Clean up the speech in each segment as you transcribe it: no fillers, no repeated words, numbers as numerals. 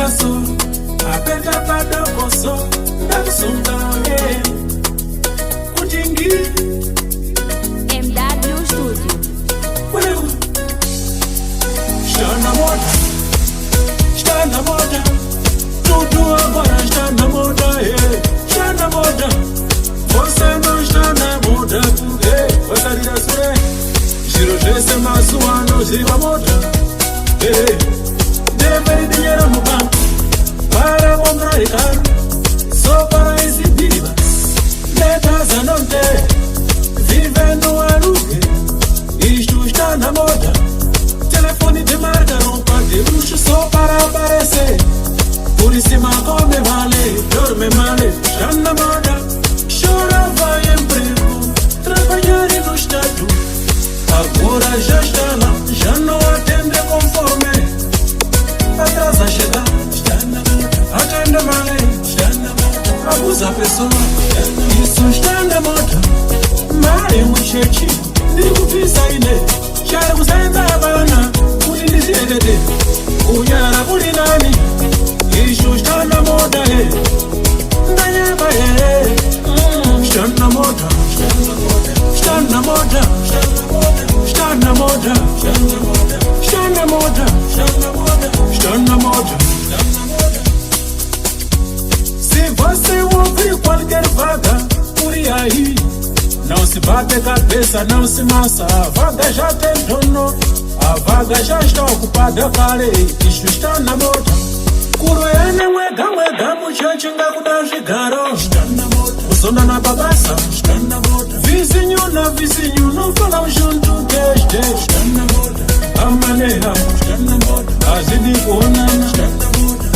paso, apeta pada koso, ndakusunda kutingi MW Studio. Stana moda, tudo agora está na moda, está na moda. Você não está na moda, vai sair da sua. Giro desse maço ano, giro a moda. Deve dinheiro no banco para comprar carro, só para exibir. Letras a não ter, vivendo a lugar. Isto está na moda. Telefone de marca, roupa de luxo só para aparecer. Por cima come vale, dorme male, está na moda. Chora vai emprego, trabalhar no estado. Agora já está lá, já não atende conforme. Atrasa chegar, está na moda. Atende male, está na moda. Abusa a pessoa, isso está na moda. Mare um cheque, digo pisa ine. Shara kusenda bana, kulindizegede. Unyara kulinani, ishu stana moda he. Ndanyaba he. Stana moda, stana moda, stana moda, stana moda, stana moda. Se você ouvir qualquer vaga, por aí. Não se bate cabeça, não se massa. A vaga já tem dono, a vaga já está ocupada, cara. Isto está na moda. Kuroyane wega muchachinga kudazvigaro. O som na bagaça. Vizinho na vizinho, não fala junto desde. A maneira, azidi kuonana.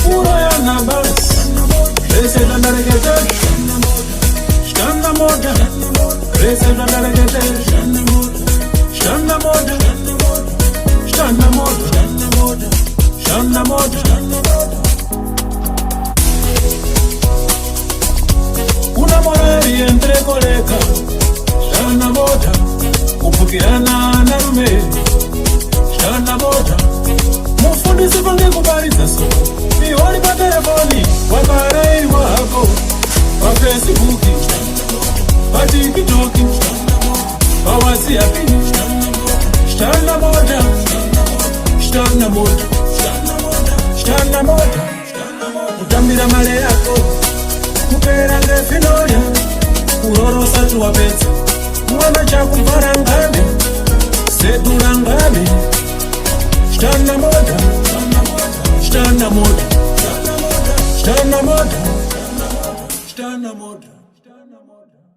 Kuroyana bas. Esse é na reggaeton. Está na moda. Reza na reggaeton, está na moda, está na moda, está na moda. Una morari entre colega, está na moda. Kupukiana na rume, está na moda. Mufundi sifange kubarizaso, miwani pa telefoni, wakarei wako, wa Facebook. TikTok, WhatsApp, está na moda, está na moda, está na moda. Utambira male yako, kupera ngefinoya, kurorosa tuwa pesa, mwana chakuvara ngabe, sedura ngabe. Está na moda, está na moda, está na moda, está na moda, está na moda.